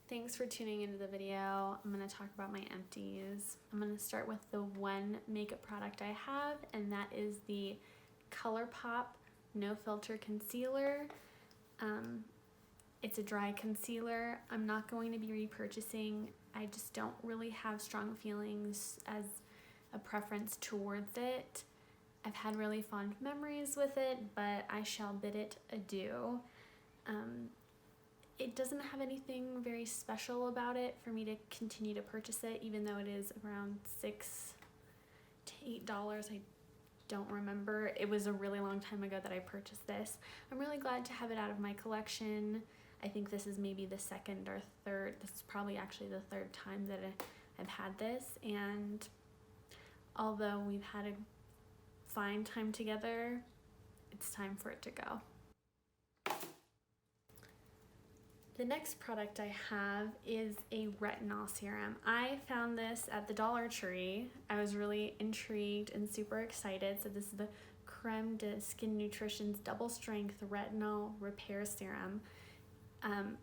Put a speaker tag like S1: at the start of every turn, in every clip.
S1: Thanks for tuning into the video. I'm going to talk about my empties. I'm going to start with the one makeup product I have, and that is the Colourpop No Filter Concealer. It's a dry concealer. I'm not going to be repurchasing. I just don't really have strong feelings as a preference towards it. I've had really fond memories with it, but I shall bid it adieu. It doesn't have anything very special about it for me to continue to purchase it, even though it is around $6 to $8. I don't remember. It was a really long time ago that I purchased this. I'm really glad to have it out of my collection. I think this is maybe the second or third. This is probably actually the third time that I've had this, and although we've had a fine time together, it's time for it to go. The next product I have is a retinol serum. I found this at the Dollar Tree. I was really intrigued and super excited. So this is the Creme de Skin Nutrition's Double Strength Retinol Repair Serum.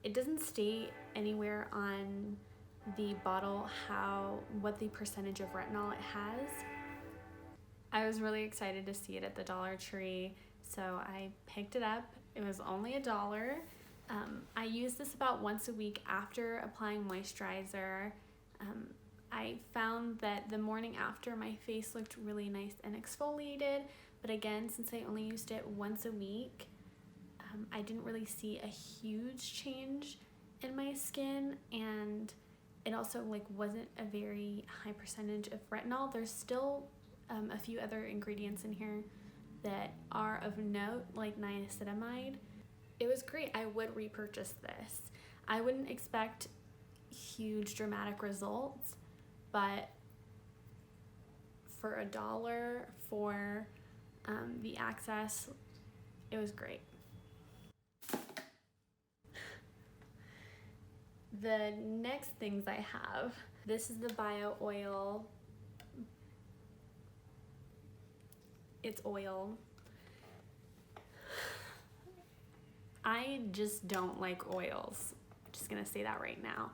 S1: It doesn't state anywhere on the bottle what the percentage of retinol it has. I was really excited to see it at the Dollar Tree, so I picked it up. It was only $1. I use this about once a week after applying moisturizer. I found that the morning after my face looked really nice and exfoliated, but again, since I only used it once a week, I didn't really see a huge change in my skin, and it also wasn't a very high percentage of retinol. There's still a few other ingredients in here that are of note, like niacinamide. It was great. I would repurchase this. I wouldn't expect huge dramatic results, but for $1 for the access, it was great. The next things I have, this is the Bio Oil. It's oil. I just don't like oils. I'm just gonna say that right now.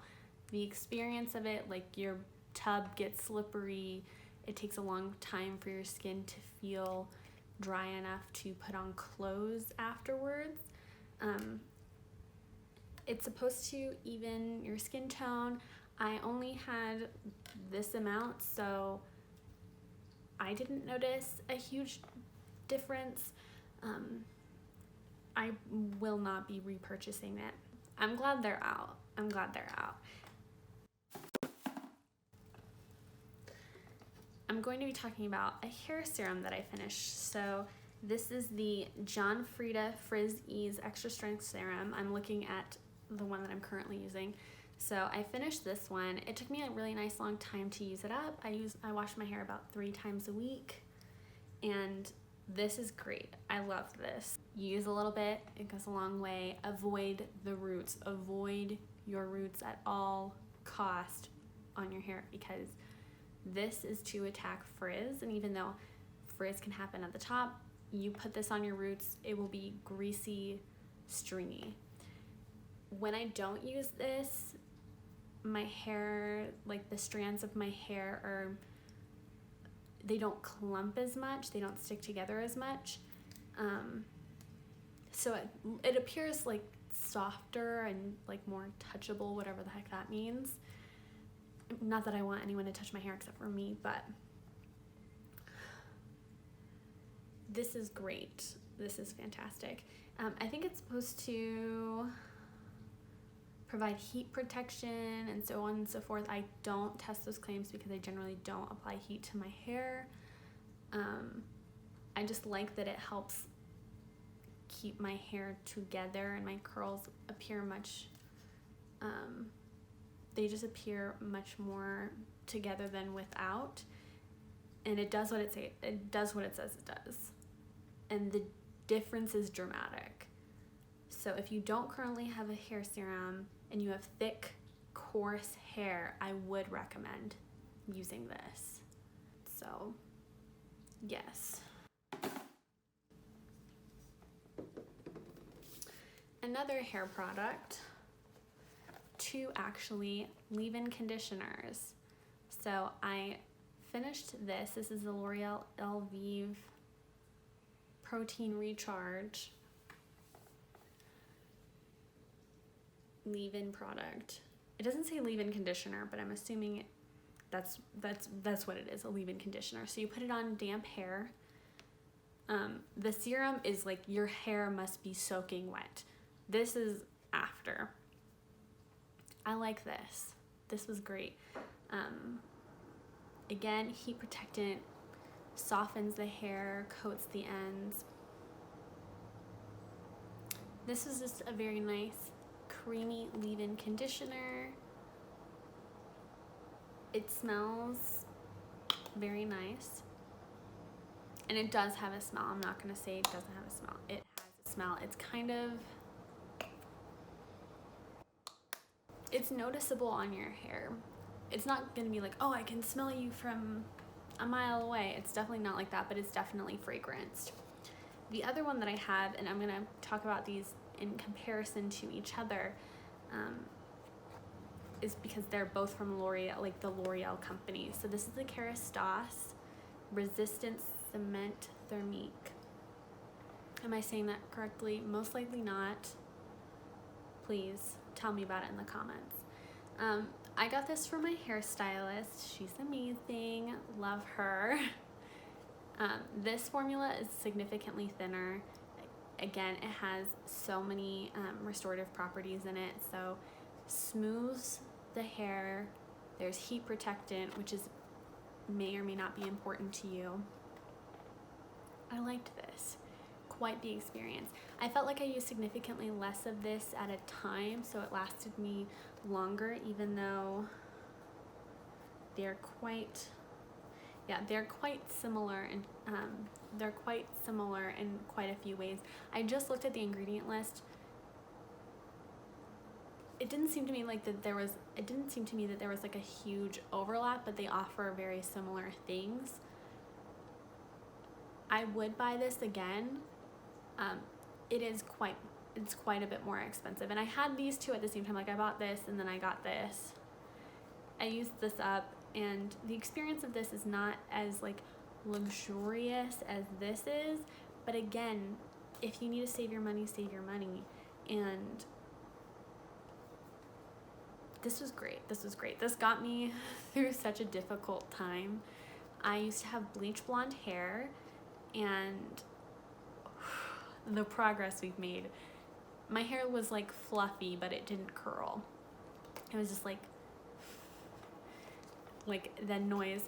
S1: The experience of it, your tub gets slippery. It takes a long time for your skin to feel dry enough to put on clothes afterwards. It's supposed to even your skin tone. I only had this amount, so I didn't notice a huge difference. I will not be repurchasing it. I'm glad they're out. I'm going to be talking about a hair serum that I finished. So this is the Frieda Frizz Ease Extra Strength Serum. I'm looking at the one that I'm currently using. So I finished this one. It took me a really nice long time to use it up. I wash my hair about 3 times a week, and this is great. I love this. Use a little bit, it goes a long way. Avoid the roots. Avoid your roots at all cost on your hair, because this is to attack frizz, and even though frizz can happen at the top, you put this on your roots, it will be greasy, stringy. When I don't use this, my hair, the strands of my hair they don't clump as much, they don't stick together as much. So it appears softer and more touchable, whatever the heck that means. Not that I want anyone to touch my hair except for me, but this is great. This is fantastic. I think it's supposed to provide heat protection and so on and so forth. I don't test those claims because I generally don't apply heat to my hair. I just like that it helps keep my hair together, and my curls appear they just appear much more together than without, and it does what it says it does, and the difference is dramatic. So if you don't currently have a hair serum and you have thick, coarse hair, I would recommend using this. So yes. Another hair product two actually leave-in conditioners. So I finished this. This is the L'Oreal Elvive Protein Recharge leave-in product. It doesn't say leave-in conditioner, but I'm assuming that's what it is, a leave-in conditioner. So you put it on damp hair. The serum is like your hair must be soaking wet. This is after. I like this. This was great. Again, heat protectant, softens the hair, coats the ends. This is just a very nice creamy leave-in conditioner. It smells very nice. And it does have a smell. I'm not going to say it doesn't have a smell. It has a smell. It's kind of, it's noticeable on your hair. It's not going to be like, oh, I can smell you from a mile away. It's definitely not like that, but it's definitely fragranced. The other one that I have, and I'm going to talk about these in comparison to each other, is because they're both from L'Oreal, like the L'Oreal company. So this is the Kerastase Resistant Ciment Thermique. Am I saying that correctly? Most likely not. Please tell me about it in the comments. I got this from my hairstylist. She's amazing. Love her. This formula is significantly thinner. Again, it has so many restorative properties in it. So smooths the hair. There's heat protectant, which is may or may not be important to you. I liked this. Quite the experience. I felt like I used significantly less of this at a time, so it lasted me longer, even though they're quite similar, and they're quite similar in quite a few ways. I just looked at the ingredient list. It didn't seem to me that there was like a huge overlap, but they offer very similar things. I would buy this again. It's quite a bit more expensive, and I had these two at the same time. Like I bought this and then I got this. I used this up, and the experience of this is not as like luxurious as this is, but again, if you need to save your money, save your money. And this was great. This got me through such a difficult time. I used to have bleach blonde hair, and the progress we've made. My hair was like fluffy, but it didn't curl. It was just like the noise.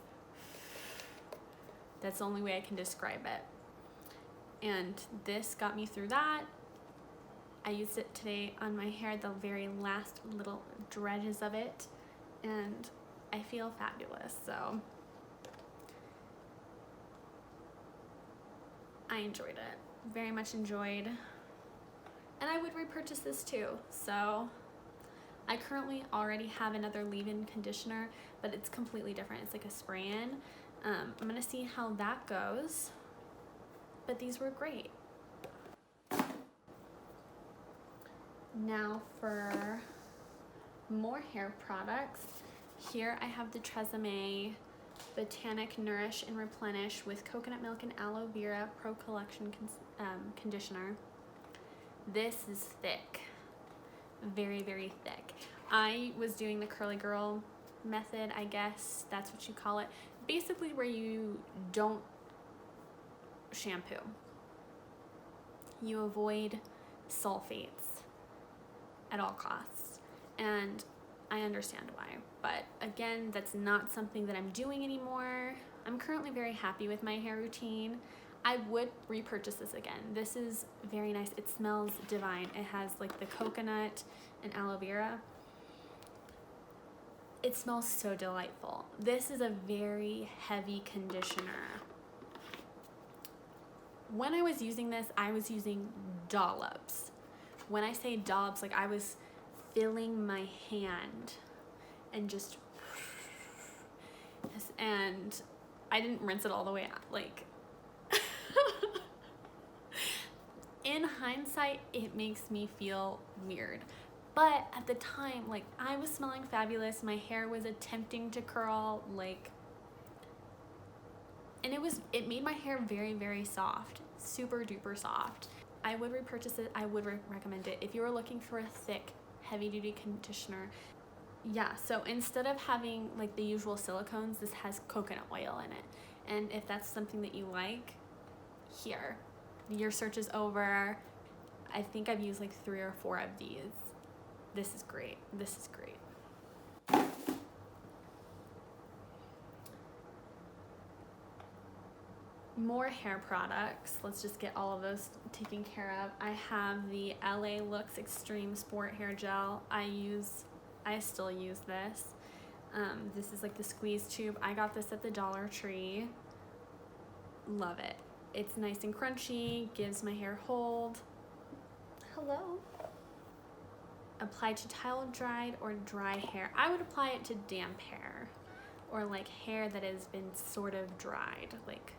S1: That's the only way I can describe it. And this got me through that. I used it today on my hair, the very last little dredges of it, and I feel fabulous. So I enjoyed it. Very much enjoyed. And I would repurchase this too. So I currently already have another leave-in conditioner, but it's completely different. It's like a spray-in. I'm gonna see how that goes. But these were great. Now for more hair products. Here I have the Tresemme Botanique Nourish and Replenish with coconut milk and aloe vera Pro Collection conditioner. This is thick, very, very thick. I was doing the curly girl method, I guess that's what you call it. Basically where you don't shampoo. You avoid sulfates at all costs. And I understand why, but again, that's not something that I'm doing anymore. I'm currently very happy with my hair routine. I would repurchase this again. This is very nice. It smells divine. It has like the coconut and aloe vera. It smells so delightful. This is a very heavy conditioner. When I was using this, I was using dollops. When I say dollops, like I was filling my hand and just, and I didn't rinse it all the way out. Like, in hindsight, it makes me feel weird, But at the time, like, I was smelling fabulous. My hair was attempting to curl, like, and it made my hair very, very soft, super duper soft. I would repurchase it. I would recommend it if you were looking for a thick, heavy duty conditioner. Yeah, so instead of having like the usual silicones, this has coconut oil in it. And if that's something that you like, here, your search is over. I think I've used like 3 or 4 of these. This is great. This is great. More hair products. Let's just get all of those taken care of. I have the LA Looks Extreme Sport Hair Gel. I still use this. This is like the squeeze tube. I got this at the Dollar Tree. Love it. It's nice and crunchy, gives my hair hold. Hello. Apply to towel dried or dry hair. I would apply it to damp hair or like hair that has been sort of dried, like,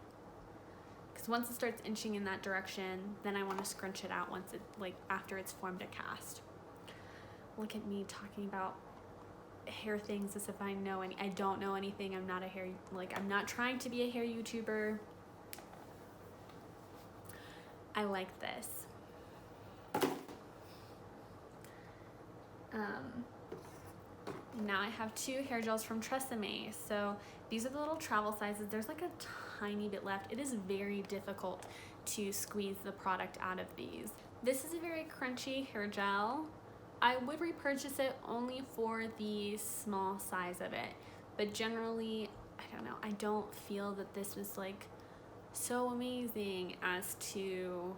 S1: because once it starts inching in that direction, then I want to scrunch it out once it, like, after it's formed a cast. Look at me talking about hair things as if I know any. I don't know anything. I'm not a hair, like, I'm not trying to be a hair YouTuber. I like this. Now I have 2 hair gels from Tresemme. So these are the little travel sizes. There's like a tiny bit left. It is very difficult to squeeze the product out of these. This is a very crunchy hair gel. I would repurchase it only for the small size of it, but generally, I don't know, I don't feel that this was like so amazing as to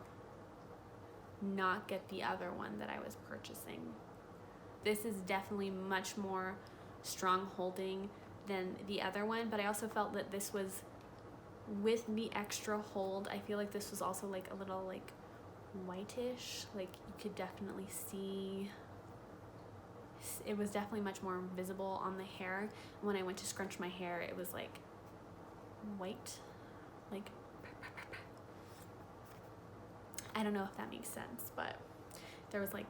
S1: not get the other one that I was purchasing. This is definitely much more strong holding than the other one, but I also felt that this was, with the extra hold, I feel like this was also like a little like whitish, like you could definitely see, it was definitely much more visible on the hair. When I went to scrunch my hair, it was like white, like, I don't know if that makes sense, but there was like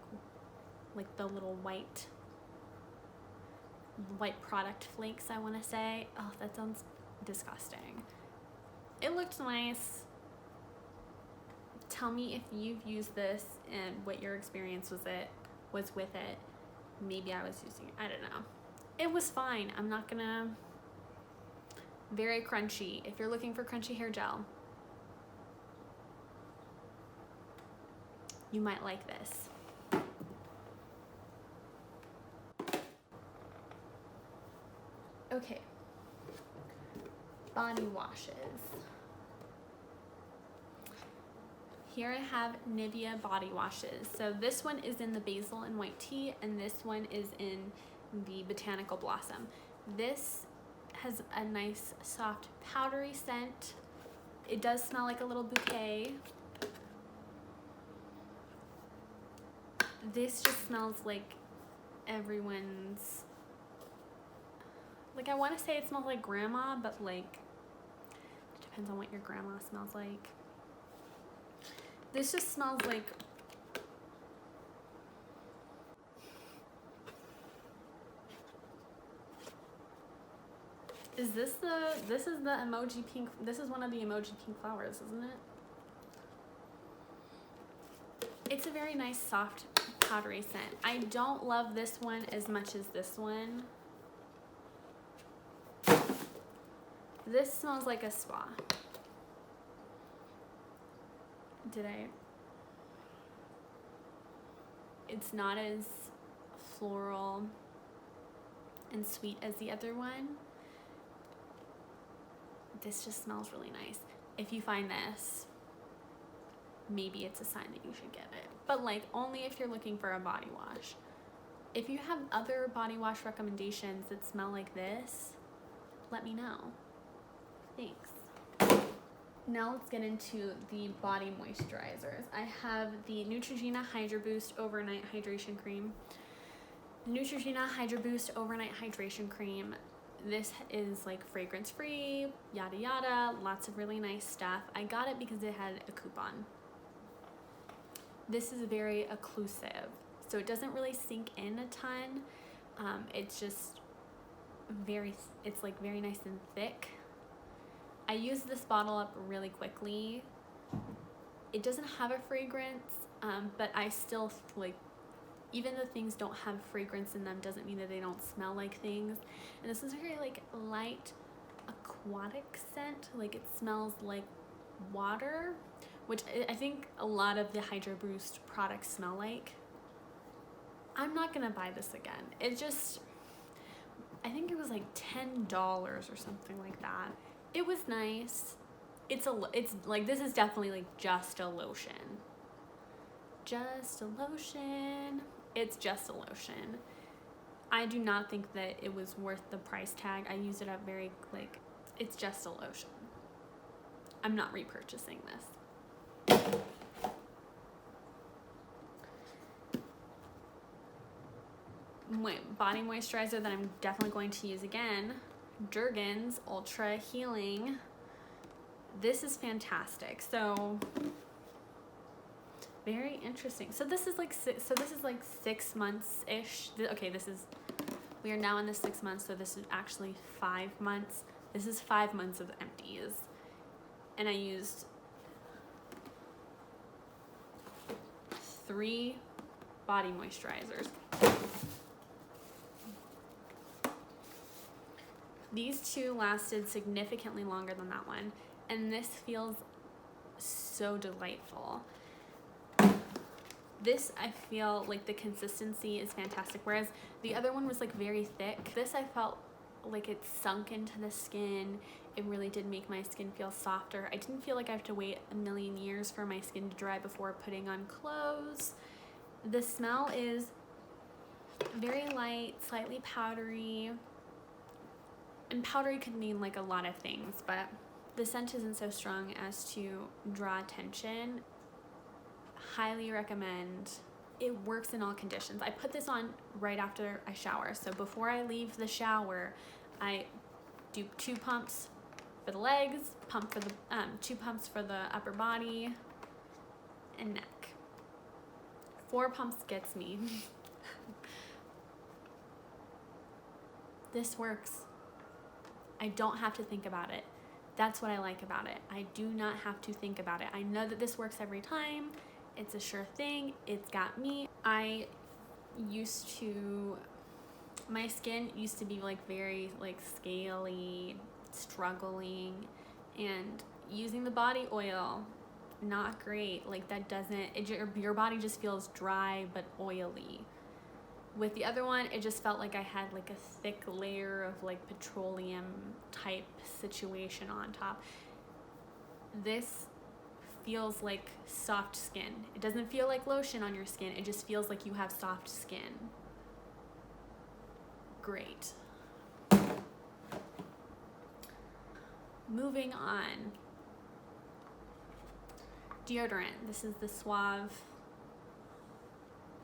S1: the little white product flakes, I want to say. Oh, that sounds disgusting. It looked nice. Tell me if you've used this and what your experience was with it. Maybe I was using it, I don't know. It was fine. I'm not gonna, very crunchy. If you're looking for crunchy hair gel, you might like this. Okay, body washes. Here I have Nivea body washes. So this one is in the Basil and White Tea, and this one is in the Botanical Blossom. This has a nice soft powdery scent. It does smell like a little bouquet. This just smells like everyone's, like, I want to say it smells like grandma, but like it depends on what your grandma smells like. This just smells like, this is the emoji pink, this is one of the emoji pink flowers, isn't it? It's a very nice soft powdery scent. I don't love this one as much as this one. This smells like a spa. It's not as floral and sweet as the other one. This just smells really nice. If you find this, maybe it's a sign that you should get it. But like, only if you're looking for a body wash. If you have other body wash recommendations that smell like this, let me know. Thanks. Now let's get into the body moisturizers. I have the Neutrogena Hydro Boost Overnight Hydration Cream. Neutrogena Hydro Boost Overnight Hydration Cream. This is like fragrance free, yada yada, lots of really nice stuff. I got it because it had a coupon. This is very occlusive, so it doesn't really sink in a ton. It's just it's like very nice and thick. I used this bottle up really quickly. It doesn't have a fragrance, but I still like, even though things don't have fragrance in them doesn't mean that they don't smell like things. And this is a very like light aquatic scent. Like it smells like water, which I think a lot of the Hydro Boost products smell like. I'm not gonna buy this again. It just, I think it was like $10 or something like that. It was nice. It's like, this is definitely like just a lotion. Just a lotion. It's just a lotion. I do not think that it was worth the price tag. I used it up very, like, it's just a lotion. I'm not repurchasing this. Body moisturizer that I'm definitely going to use again, Jergens Ultra Healing. This is fantastic. So very interesting. So this is like 6 months ish. Okay, we are now in the 6 months, so this is actually 5 months. This is 5 months of Empties, and I used 3 body moisturizers. These 2 lasted significantly longer than that one, and this feels so delightful. This, I feel like the consistency is fantastic, whereas the other one was like very thick. This, I felt like it sunk into the skin. It really did make my skin feel softer. I didn't feel like I have to wait a million years for my skin to dry before putting on clothes. The smell is very light, slightly powdery. And powdery could mean like a lot of things, but the scent isn't so strong as to draw attention. Highly recommend. It works in all conditions. I put this on right after I shower. So before I leave the shower, I do 2 pumps for the legs, 2 pumps for the upper body and neck. 4 pumps gets me. This works. I don't have to think about it. That's what I like about it. I do not have to think about it. I know that this works every time. It's a sure thing. It's got me. My skin used to be like very like scaly, struggling, and using the body oil, not great. Like that doesn't, your body just feels dry but oily. With the other one, it just felt like I had like a thick layer of like petroleum type situation on top. This feels like soft skin. It doesn't feel like lotion on your skin. It just feels like you have soft skin. Great. Moving on. Deodorant. This is the Suave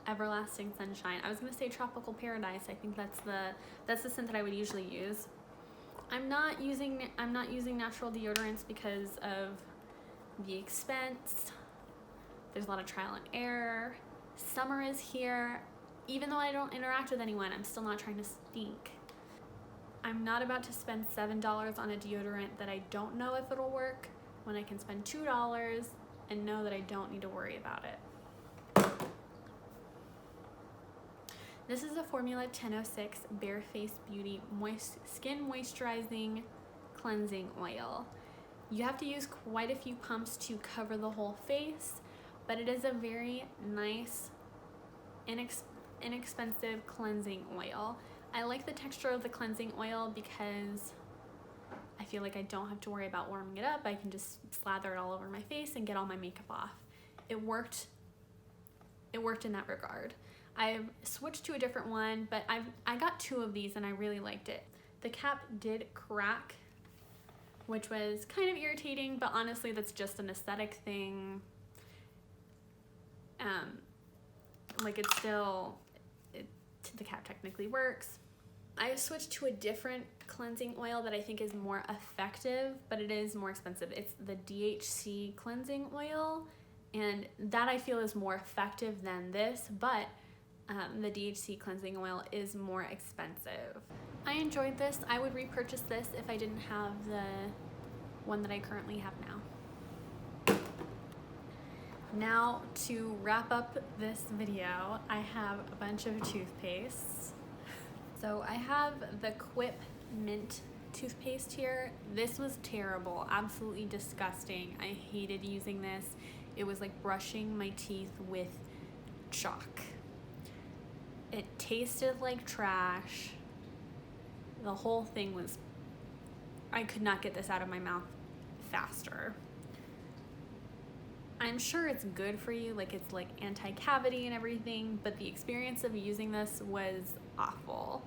S1: Everlasting Sunshine. I was gonna say Tropical Paradise. I think that's the scent that I would usually use. I'm not using natural deodorants because of the expense. There's a lot of trial and error. Summer is here. Even though I don't interact with anyone, I'm still not trying to stink. I'm not about to spend $7 on a deodorant that I don't know if it'll work when I can spend $2 and know that I don't need to worry about it. This is a Formula 1006 Barefaced Beauty Skin Moisturizing Cleansing Oil. You have to use quite a few pumps to cover the whole face, but it is a very nice, inexpensive cleansing oil. I like the texture of the cleansing oil because I feel like I don't have to worry about warming it up. I can just slather it all over my face and get all my makeup off. It worked in that regard. I've switched to a different one, but I got 2 of these and I really liked it. The cap did crack, which was kind of irritating, but honestly that's just an aesthetic thing. Like the cap technically works. I switched to a different cleansing oil that I think is more effective, but it is more expensive. It's the DHC cleansing oil, and that I feel is more effective than this, but the DHC cleansing oil is more expensive. I enjoyed this. I would repurchase this if I didn't have the one that I currently have now. Now, to wrap up this video, I have a bunch of toothpastes. So I have the Quip Mint toothpaste here. This was terrible, absolutely disgusting. I hated using this. It was like brushing my teeth with chalk. It tasted like trash. The whole thing was, I could not get this out of my mouth faster. I'm sure it's good for you, like it's like anti-cavity and everything, but the experience of using this was awful.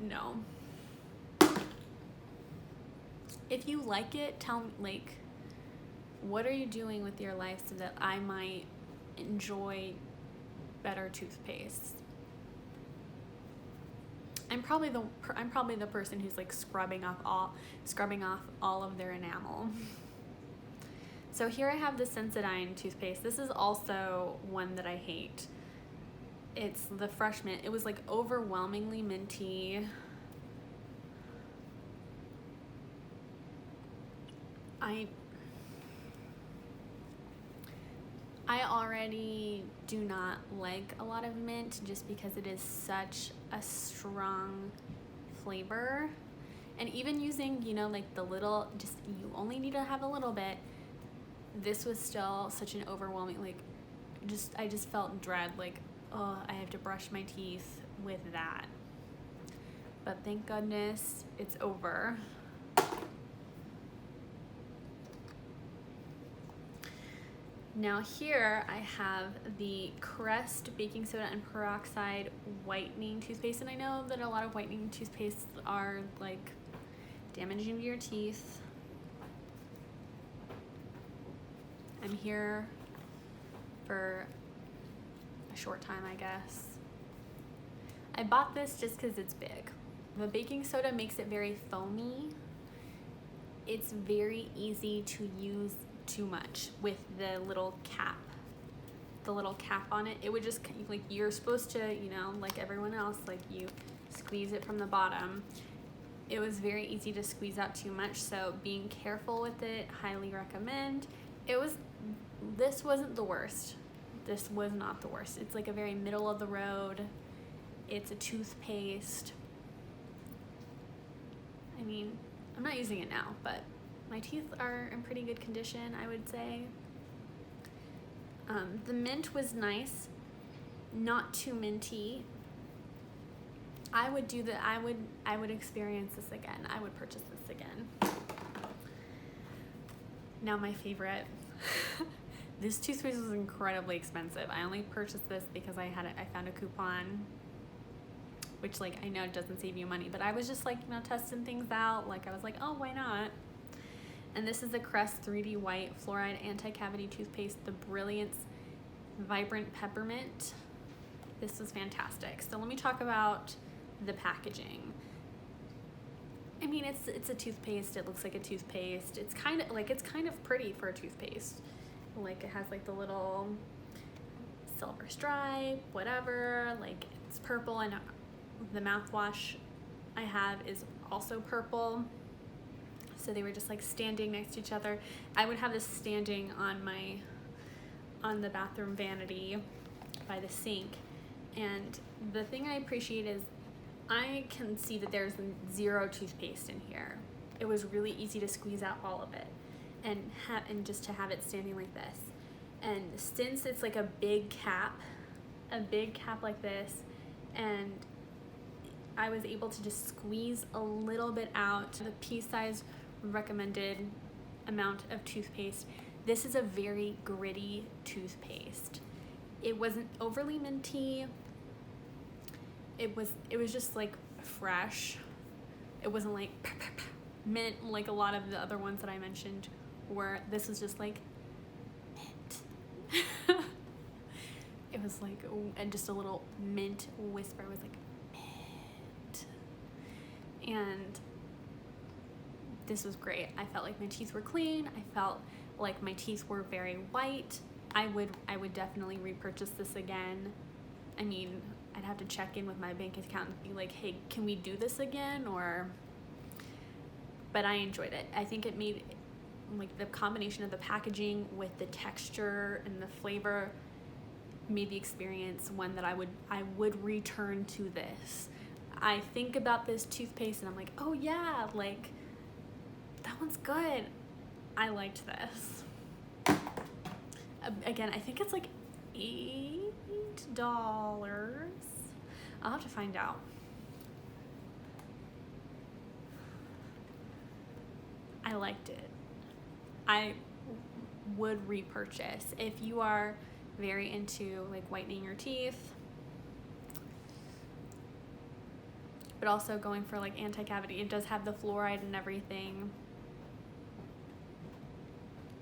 S1: No. If you like it, tell me, like, what are you doing with your life so that I might enjoy better toothpaste? I'm probably the person who's like scrubbing off all of their enamel. So here I have the Sensodyne toothpaste. This is also one that I hate. It's the Fresh Mint. It was like overwhelmingly minty. I already do not like a lot of mint just because it is such a strong flavor. And even using, you know, like the little, just you only need to have a little bit, this was still such an overwhelming, like, I just felt dread, like, oh, I have to brush my teeth with that. But thank goodness it's over. Now here I have the Crest Baking Soda and Peroxide Whitening Toothpaste, and I know that a lot of whitening toothpastes are like damaging to your teeth. I'm here for a short time, I guess. I bought this just because it's big. The baking soda makes it very foamy. It's very easy to use too much with the little cap on it. It would just, like, you're supposed to, you know, like everyone else, like you squeeze it from the bottom. It was very easy to squeeze out too much, so being careful with it, highly recommend. This wasn't the worst. This was not the worst. It's like a very middle of the road. It's a toothpaste. I mean, I'm not using it now, but my teeth are in pretty good condition, I would say. The mint was nice, not too minty. I would experience this again. I would purchase this again. Now my favorite. This toothpaste was incredibly expensive. I only purchased this because I found a coupon, which, like, I know it doesn't save you money, but I was just like, you know, testing things out. Like, I was like, oh, why not? And this is the Crest 3D White Fluoride Anti-Cavity Toothpaste, the Brilliance Vibrant Peppermint. This was fantastic. So let me talk about the packaging. I mean, it's a toothpaste. It looks like a toothpaste. It's kind of pretty for a toothpaste. Like, it has like the little silver stripe, whatever. Like, it's purple, and the mouthwash I have is also purple. So they were just like standing next to each other. I would have this standing on the bathroom vanity by the sink. And the thing I appreciate is I can see that there's zero toothpaste in here. It was really easy to squeeze out all of it and just to have it standing like this. And since it's like a big cap like this, and I was able to just squeeze a little bit out, the pea size recommended amount of toothpaste. This is a very gritty toothpaste. It wasn't overly minty. It was just like fresh. It wasn't like mint like a lot of the other ones that I mentioned were. This was just like mint. It was like, and just a little mint whisper. It was like mint. And this was great. I felt like my teeth were clean. I felt like my teeth were very white. I would definitely repurchase this again. I mean, I'd have to check in with my bank account and be like, hey, can we do this again? But I enjoyed it. I think it made, like, the combination of the packaging with the texture and the flavor made the experience one that I would return to this. I think about this toothpaste and I'm like, oh yeah, like, that one's good. I liked this. Again, I think it's like $8. I'll have to find out. I liked it. I would repurchase. If you are very into like whitening your teeth, but also going for like anti-cavity, it does have the fluoride and everything.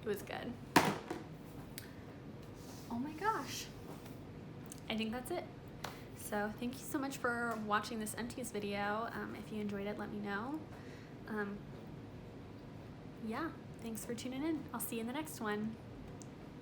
S1: It was good. Oh my gosh. I think that's it. So thank you so much for watching this Empties video. If you enjoyed it, let me know. Yeah, thanks for tuning in. I'll see you in the next one.